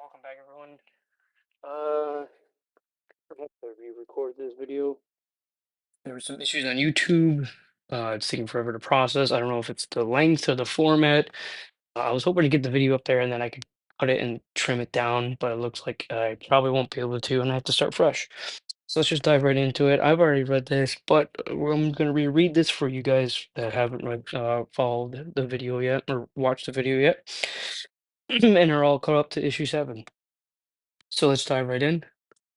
Welcome back, everyone. I forgot to re-record this video. There were some issues on YouTube. It's taking forever to process. I don't know if it's the length or the format. I was hoping to get the video up there and then I could cut it and trim it down, but it looks like I probably won't be able to, and I have to start fresh. So let's just dive right into it. I've already read this, but I'm going to reread this for you guys that haven't followed the video yet or watched the video yet, and are all caught up to issue 7. So let's dive right in.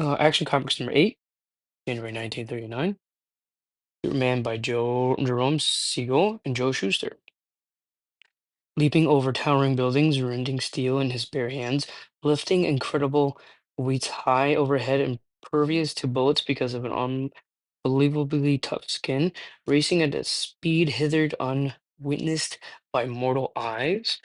Action Comics number 8, January 1939. Superman by Jerome Siegel and Joe Shuster. Leaping over towering buildings, rending steel in his bare hands, lifting incredible weights high overhead, impervious to bullets because of an unbelievably tough skin, racing at a speed hitherto unwitnessed by mortal eyes.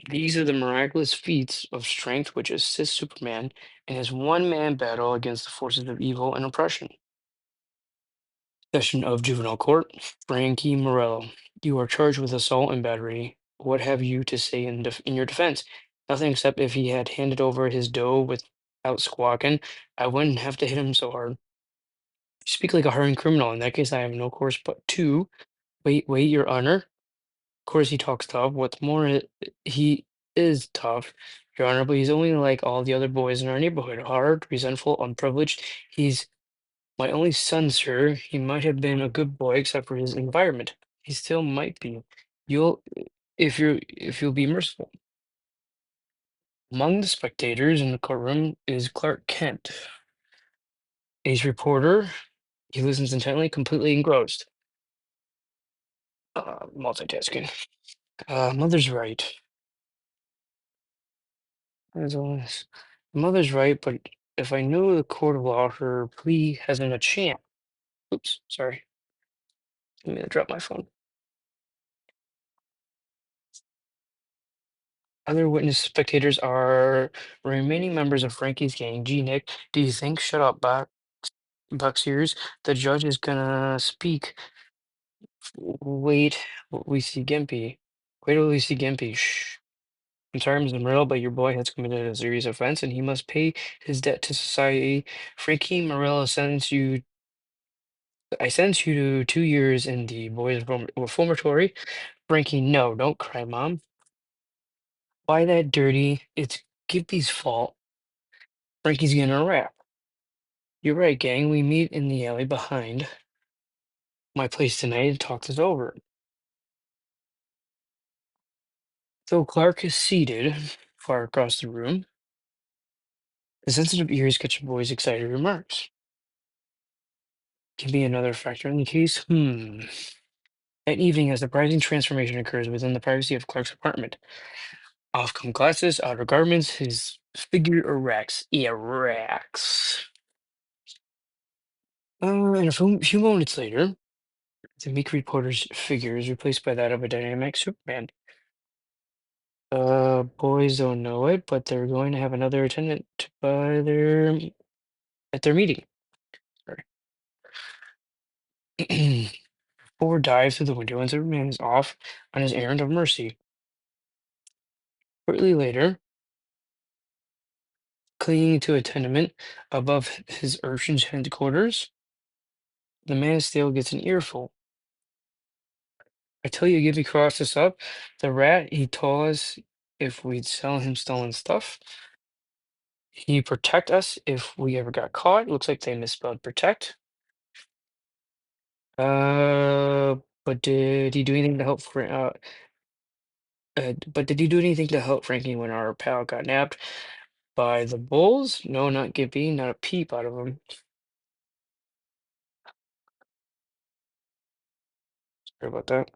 These are the miraculous feats of strength which assist Superman in his one-man battle against the forces of evil and oppression. Session of Juvenile Court. Frankie Morello, you are charged with assault and battery. What have you to say in your defense? Nothing except if he had handed over his dough without squawking, I wouldn't have to hit him so hard. You speak like a hardened criminal. In that case, I have no course but to wait, Your Honor. Of course, he talks tough. What's more, he is tough, Your Honor, but he's only like all the other boys in our neighborhood, hard, resentful, unprivileged. He's my only son, sir. He might have been a good boy except for his environment. He still might be. You'll if you'll be merciful. Among the spectators in the courtroom is Clark Kent, ace reporter. He listens intently, completely engrossed. Multitasking. Mother's right. As always. Mother's right, but if I know the court of law, her plea hasn't a chance. Oops, sorry. Let me drop my phone. Other witness spectators are remaining members of Frankie's gang. Gee, Nick, do you think? Shut up, Buck's ears. The judge is gonna speak. Wait, we see Gimpy. Wait till we see Gimpy. Shh. I'm sorry, Mr. Morello, but your boy has committed a serious offense and he must pay his debt to society. Frankie Morello sends you. I sentence you to 2 years in the boys' reformatory. Frankie, no, don't cry, Mom. Why that dirty? It's Gimpy's fault. Frankie's gonna rap. You're right, gang. We meet in the alley behind my place tonight and talk this over. So Clark is seated far across the room. The sensitive ears catch the boy's excited remarks. Can be another factor in the case. That evening, a surprising transformation occurs within the privacy of Clark's apartment. Off come glasses, outer garments, his figure erects. Erects. And a few moments later, the meek reporter's figure is replaced by that of a dynamic Superman. Boys don't know it, but they're going to have another attendant at their meeting. Sorry. Four dives through the window, and Superman is off on his errand of mercy. Shortly later, clinging to a tenement above his urchin's headquarters, the man still gets an earful. I tell you, give me cross this up. The rat, he told us if we'd sell him stolen stuff. He'd protect us if we ever got caught. Looks like they misspelled protect. Uh, but did he do anything to help but did he do anything to help Frankie when our pal got nabbed by the bulls? No, not Gimpy, not a peep out of him. Sorry about that.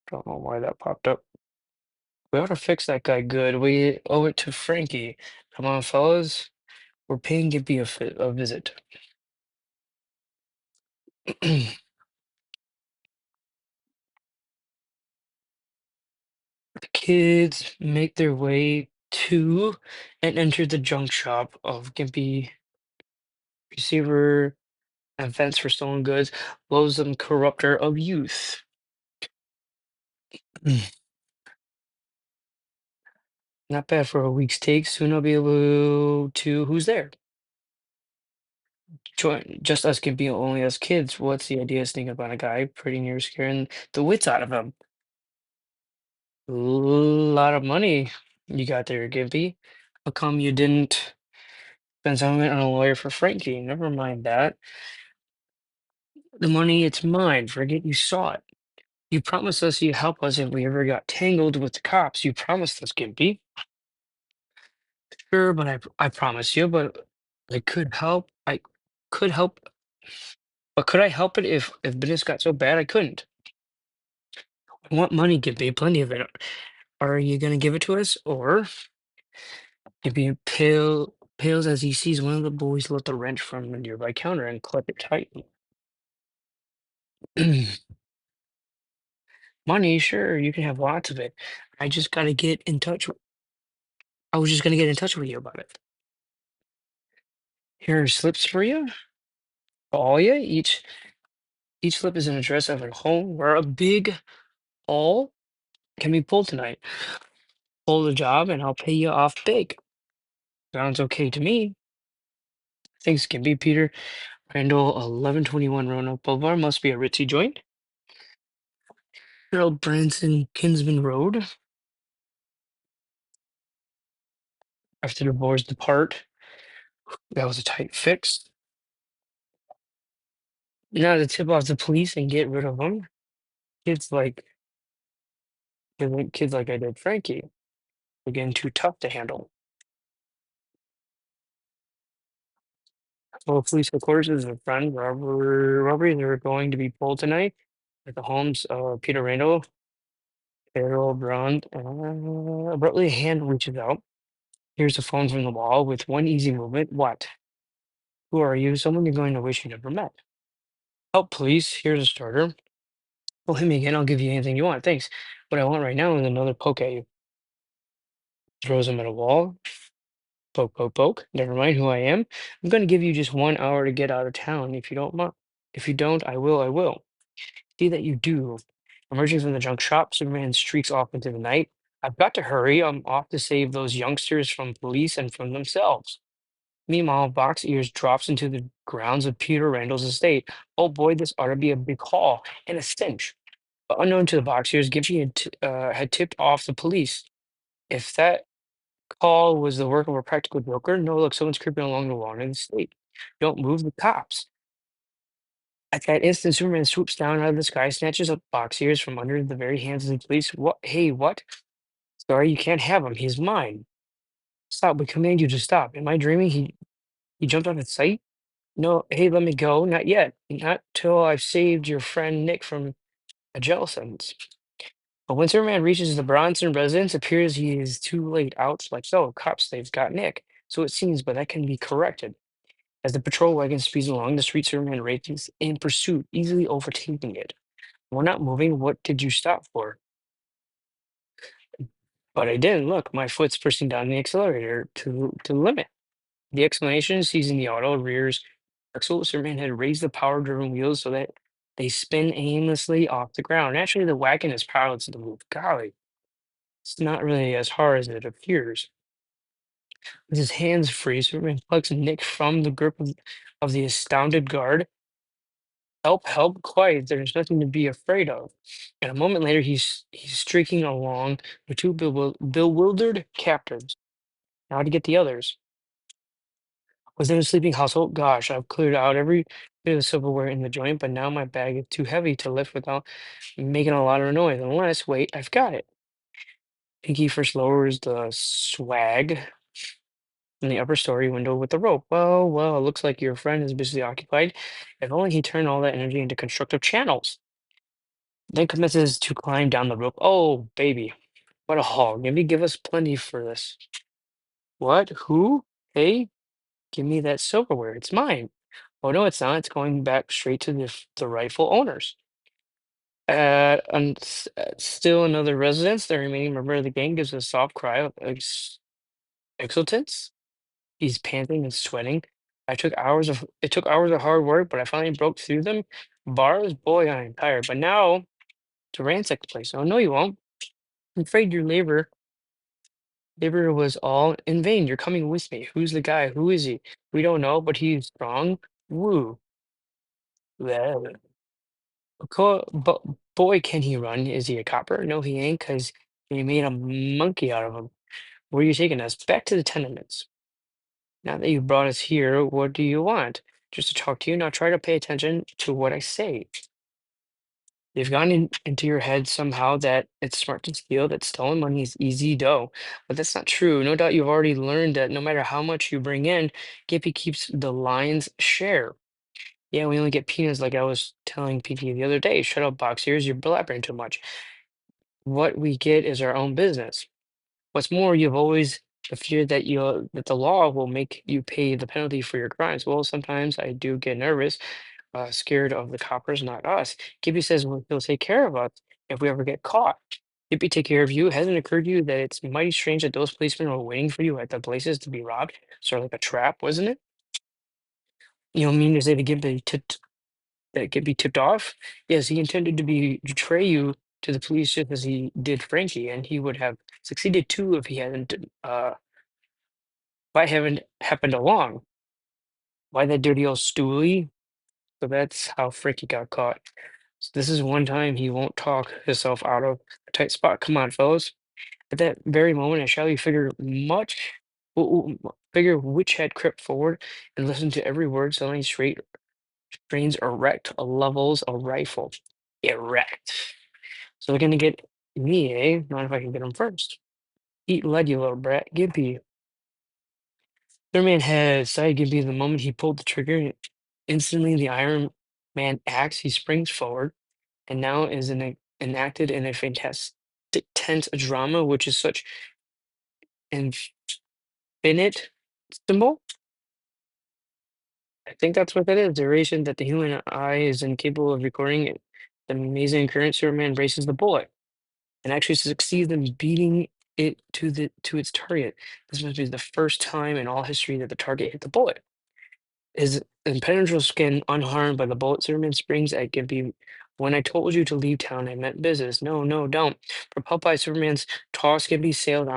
Don't know why that popped up. We ought to fix that guy good. We owe it to Frankie. Come on, fellas. We're paying Gimpy a visit. The kids make their way to and enter the junk shop of Gimpy receiver and fence for stolen goods, loathsome corrupter of youth. Not bad for a week's take. Soon I'll be able to. Who's there? Join just us can be only us kids. What's the idea of sneaking up on a guy pretty near scaring the wits out of him? Lot of money you got there, Gimpy. How come you didn't spend some of it on a lawyer for Frankie? Never mind that. The money, it's mine. Forget you saw it. You promised us you'd help us if we ever got tangled with the cops. You promised us, Gimpy. Sure, but I promise you, but I could help. I could help, but could I help it if business got so bad I couldn't? I want money, Gimpy, plenty of it. Are you gonna give it to us, or Gimpy pales as he sees one of the boys lift the wrench from the nearby counter and clip it tightly. Money, sure, you can have lots of it. I just gotta get in touch. I was just gonna get in touch with you about it. Here are slips for you. All ya. Each slip is an address of a home where a big all can be pulled tonight. Pull the job and I'll pay you off big. Sounds okay to me. Thanks, can be Peter. Randall, 1121 Roanoke Boulevard must be a ritzy joint. Harold Branson, Kinsman Road. After the boys depart, that was a tight fix. Now to tip off the police and get rid of them. Kids like kids like I did Frankie. Again, too tough to handle. Well, police headquarters is a friend. Robberies are going to be pulled tonight at the homes of Peter Randall, Harold Brand. Abruptly, a hand reaches out. Here's a phone from the wall with one easy movement. What? Who are you? Someone you're going to wish you never met. Help, please. Here's a starter. Well, hit me again. I'll give you anything you want. Thanks. What I want right now is another poke at you. Throws him at a wall. Poke, poke, poke. Never mind who I am. I'm going to give you just 1 hour to get out of town. If you don't mind, if you don't, I will. I will. See that you do. Emerging from the junk shop, Superman streaks off into the night. I've got to hurry. I'm off to save those youngsters from police and from themselves. Meanwhile, Box Ears drops into the grounds of Peter Randall's estate. Oh boy, this ought to be a big haul and a cinch. But unknown to the Box Ears, Gipsy had tipped off the police. If that call was the work of a practical joker, no, look, someone's creeping along the lawn in the estate. Don't move the cops. At that instant, Superman swoops down out of the sky, snatches up Box Ears from under the very hands of the police. What? Hey, what? Sorry, you can't have him. He's mine. Stop. We command you to stop. Am I dreaming? He jumped out of sight? No, hey, let me go. Not yet. Not till I've saved your friend Nick from a jail sentence. But when Superman reaches the Bronson residence, it appears he is too late. Ouch, like so. Cops, they've got Nick. So it seems, but that can be corrected. As the patrol wagon speeds along the street, Superman races in pursuit, easily overtaking it. We're not moving. What did you stop for? But I didn't. Look, my foot's pushing down the accelerator to the limit. The explanation is seizing the auto rears. Axel Superman had raised the power-driven wheels so that they spin aimlessly off the ground. Naturally, the wagon is powerless to move. Golly, it's not really as hard as it appears. With his hands free, Superman plucks Nick from the grip of the astounded guard. Help, help, quiet. There's nothing to be afraid of. And a moment later, he's streaking along with two bewildered captives. Now to get the others. Was in a sleeping household? Gosh, I've cleared out every bit of the silverware in the joint, but now my bag is too heavy to lift without making a lot of noise. Unless, wait, I've got it. Pinky first lowers the swag in the upper story window with the rope. Well, well, it looks like your friend is busily occupied. If only he turned all that energy into constructive channels. Then commences to climb down the rope. Oh, baby, what a haul. Maybe give us plenty for this. What? Who? Hey, give me that silverware. It's mine. Oh, no, it's not. It's going back straight to the rightful owners. Still another residence. The remaining member of the gang gives a soft cry of exultance. He's panting and sweating. It took hours of hard work, but I finally broke through them. Bars, boy, I am tired. But now to ransack the place. Oh, no, you won't. I'm afraid your labor Labor was all in vain. You're coming with me. Who's the guy? Who is he? We don't know, but he's strong. Woo. Well, but boy, can he run. Is he a copper? No, he ain't, 'cause he made a monkey out of him. Where are you taking us? Back to the tenements. Now that you brought us here, what do you want? Just to talk to you. Now try to pay attention to what I say. You've gone into your head somehow that it's smart to steal, that stolen money is easy dough. But that's not true. No doubt you've already learned that no matter how much you bring in, Gippy keeps the lion's share. Yeah, we only get peanuts like I was telling PT the other day. Shut up, box ears, you're blabbering too much. What we get is our own business. What's more, you've always the fear that the law will make you pay the penalty for your crimes. Well, sometimes I do get nervous, scared of the coppers, not us. Gibby says he'll take care of us if we ever get caught. Gibby take care of you. Hasn't it occurred to you that it's mighty strange that those policemen were waiting for you at the places to be robbed? Sort of like a trap, wasn't it? You don't mean to say that Gibby tipped off? Yes, he intended to betray you to the police just as he did Frankie, and he would have succeeded too if he hadn't if I haven't happened along. Why that dirty old stoolie? So that's how Frankie got caught. So this is one time he won't talk himself out of a tight spot. Come on, fellas. At that very moment, I shall figure which had crept forward and listened to every word, suddenly straight trains erect, levels a rifle. Erect. So they're gonna get me, eh? Not if I can get them first. Eat lead, you little brat. Gimpy. Thurman had sighted Gimpy the moment he pulled the trigger. Instantly, the Iron Man acts. He springs forward and now is enacted in a fantastic tense drama, which is such infinite symbol. I think that's what that is. Duration that the human eye is incapable of recording. It. The amazing occurrence, Superman braces the bullet and actually succeeds in beating it to its target. This must be the first time in all history that the target hit the bullet. His impenetrable skin unharmed by the bullet, Superman springs at Gimpy. When I told you to leave town, I meant business. No, no, don't. For Popeye, Superman's tall Gimpy sailed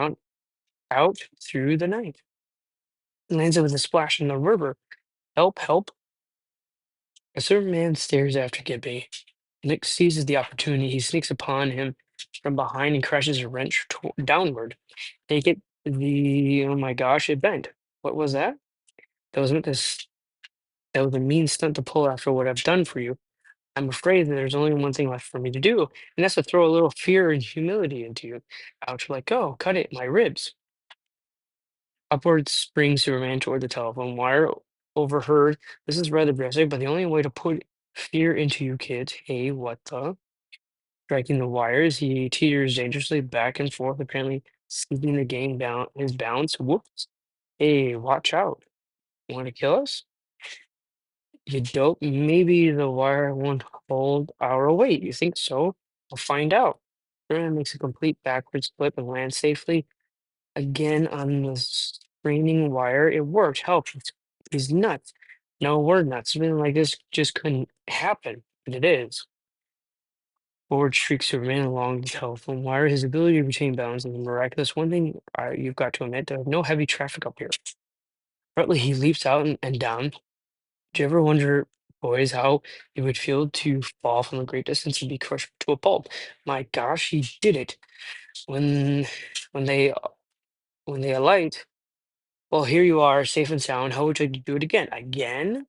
out through the night. Lands it with a splash in the river. Help, help. As Superman stares after Gimpy, Nick seizes the opportunity. He sneaks upon him from behind and crashes a wrench downward. They get oh my gosh, it bent. What was that? That was meant to, that was a mean stunt to pull after what I've done for you. I'm afraid that there's only one thing left for me to do, and that's to throw a little fear and humility into you. Ouch, let go, cut it, my ribs. Upward springs Superman toward the telephone wire. Overheard, this is rather drastic, but the only way to put fear into you kids. Hey, what the? Striking the wires, he teeters dangerously back and forth, apparently seeking the game down his balance. Whoops. Hey, watch out. Want to kill us? You dope. Maybe the wire won't hold our weight. You think so? We'll find out. Superman makes a complete backwards flip and lands safely again on the straining wire. It worked. Help. He's nuts. No, we're nuts. Something like this just couldn't happen, but it is. Forward streaks Superman along the telephone wire. His ability to retain balance is miraculous. One thing you've got to admit, there's no heavy traffic up here. Abruptly, he leaps out and down. Do you ever wonder, boys, how it would feel to fall from a great distance and be crushed to a pulp? My gosh, he did it. When when they when they alight, well, here you are, safe and sound. How would you like to do it again? Again?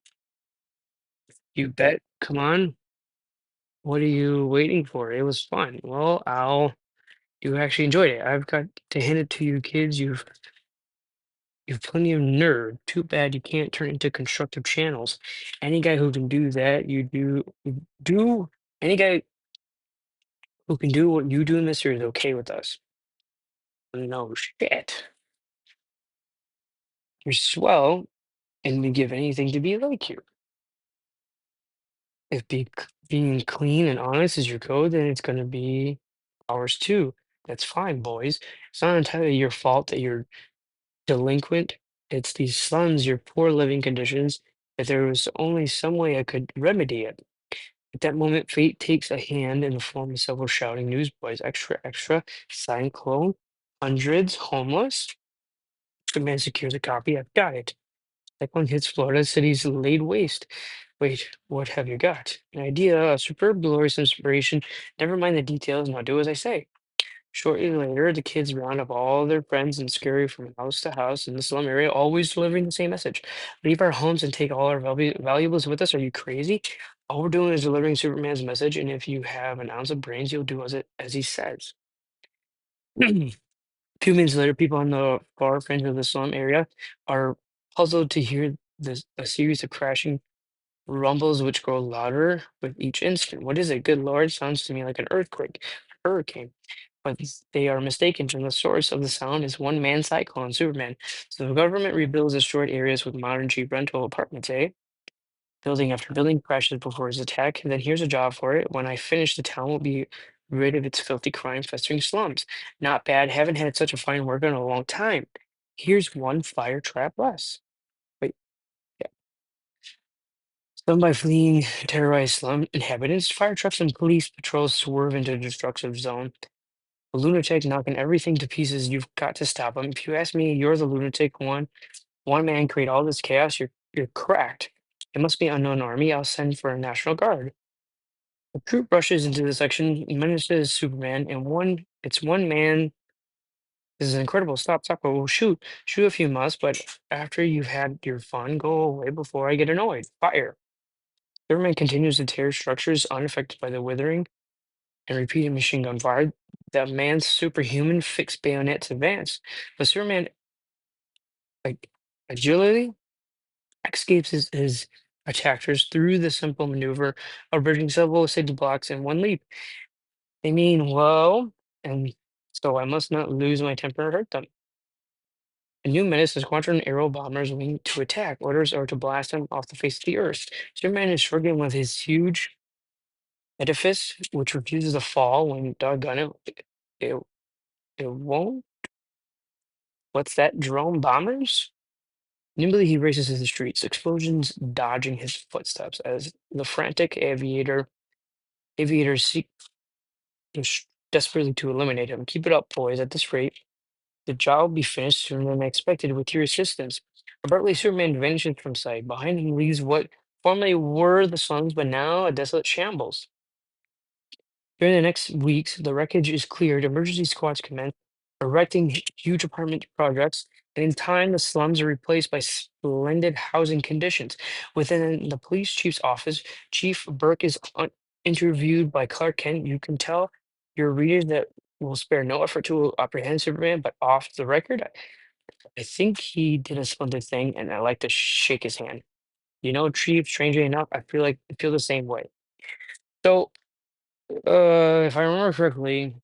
You bet. Come on. What are you waiting for? It was fun. Well, you actually enjoyed it. I've got to hand it to you kids. You've plenty of nerve. Too bad you can't turn into constructive channels. Any guy who can do that, do any guy who can do what you do in this series is okay with us. No shit. You're swell, and we give anything to be like you. If being clean and honest is your code, then it's gonna be ours too. That's fine, boys. It's not entirely your fault that you're delinquent. It's these slums, your poor living conditions. If there was only some way I could remedy it. At that moment, fate takes a hand in the form of several shouting newsboys. Extra, extra, sign clone. hundreds homeless. Superman secures a copy. I've got it. Cyclone hits Florida, cities laid waste. Wait, what have you got? An idea, a superb, glorious inspiration. Never mind the details, now do as I say. Shortly later, the kids round up all their friends and scurry from house to house in the slum area, always delivering the same message. Leave our homes and take all our valuables with us. Are you crazy? All we're doing is delivering Superman's message, and if you have an ounce of brains, you'll do as he says. Few minutes later, people on the far fringe of the slum area are puzzled to hear a series of crashing rumbles which grow louder with each instant. What is it? Good Lord, sounds to me like an earthquake, a hurricane. But they are mistaken, and the source of the sound is one man cyclone, Superman. So the government rebuilds destroyed areas with modern cheap rental apartments, eh? Building after building crashes before his attack, and then here's a job for it. When I finish, the town will be rid of its filthy crime festering slums. Not bad. Haven't had such a fine worker in a long time. Here's one fire trap less. Wait, yeah. Some by fleeing terrorized slum inhabitants, fire trucks and police patrols swerve into the destructive zone. A lunatic knocking everything to pieces. You've got to stop him. If you ask me, you're the lunatic one. One man create all this chaos. You're cracked. It must be unknown army. I'll send for a national guard. The troop rushes into the section, menaces Superman, and it's one man. This is incredible. Stop, stop. Oh, shoot. Shoot if you must, but after you've had your fun, go away before I get annoyed. Fire. Superman continues to tear structures unaffected by the withering and repeated machine gun fire. The man's superhuman fixed bayonets advance. But Superman, like, agility escapes his attackers through the simple maneuver of bridging several city blocks in one leap. They mean well, and so I must not lose my temper and hurt them. A new menace, the squadron arrow bombers wing to attack. Orders are to blast them off the face of the earth. Superman is struggling with his huge edifice, which refuses to fall when doggone it, it won't. What's that? Drone bombers? Nimbly he races through the streets, explosions dodging his footsteps as the frantic aviators seek desperately to eliminate him. Keep it up, boys. At this rate, the job will be finished sooner than expected with your assistance. Abruptly, Superman vanishes from sight. Behind him leaves what formerly were the slums, but now a desolate shambles. During the next weeks, the wreckage is cleared, emergency squads commence erecting huge apartment projects, and in time, the slums are replaced by splendid housing conditions. Within the police chief's office, Chief Burke is interviewed by Clark Kent. You can tell your readers that will spare no effort to apprehend Superman, but off the record, I think he did a splendid thing, and I like to shake his hand. You know, Chief, strangely enough, I feel the same way. So, if I remember correctly,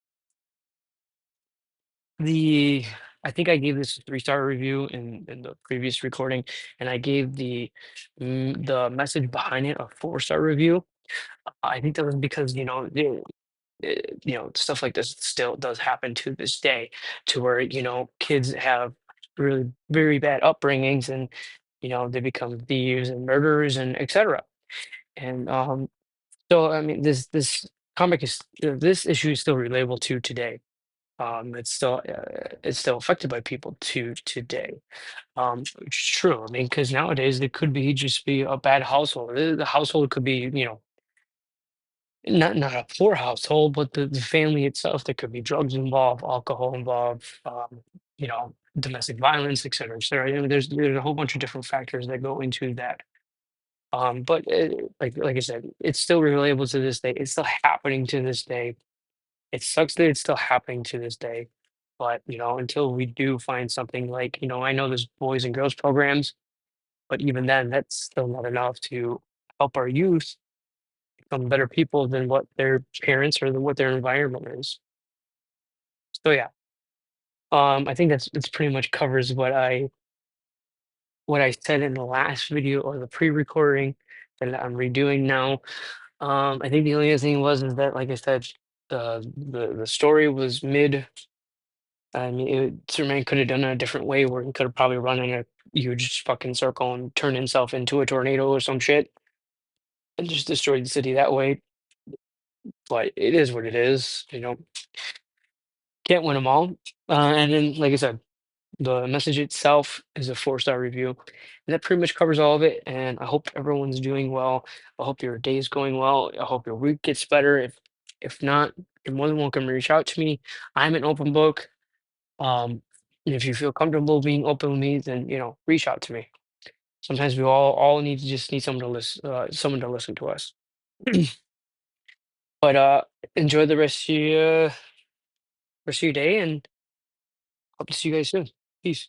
The I think I gave this a 3-star review in the previous recording, and I gave the message behind it a 4-star review. I think that was because, stuff like this still does happen to this day, to where, kids have really very bad upbringings and, they become thieves and murderers and etc. And so I mean this issue is still relatable to today. It's still affected by people to today, which is true. I mean, because nowadays it could be just be a bad household. The household could be, not a poor household, but the family itself. There could be drugs involved, alcohol involved, domestic violence, et cetera, et cetera. There's a whole bunch of different factors that go into that. But like I said, it's still relatable to this day. It's still happening to this day. It sucks that it's still happening to this day, but, until we do find something like, I know there's boys and girls programs, but even then, that's still not enough to help our youth become better people than what their parents or what their environment is. So yeah, I think that's pretty much covers what I said in the last video or the pre-recording that I'm redoing now. I think the only other thing was is that, like I said, the story was mid. I mean, Superman could have done it a different way where he could have probably run in a huge fucking circle and turned himself into a tornado or some shit and just destroyed the city that way. But it is what it is. Can't win them all. And then, like I said, the message itself is a 4-star review. And that pretty much covers all of it. And I hope everyone's doing well. I hope your day is going well. I hope your week gets better. If not, you're more than welcome to reach out to me. I'm an open book. And if you feel comfortable being open with me, then reach out to me. Sometimes we all need to just need someone to listen to us. But enjoy the rest of your day, and hope to see you guys soon. Peace.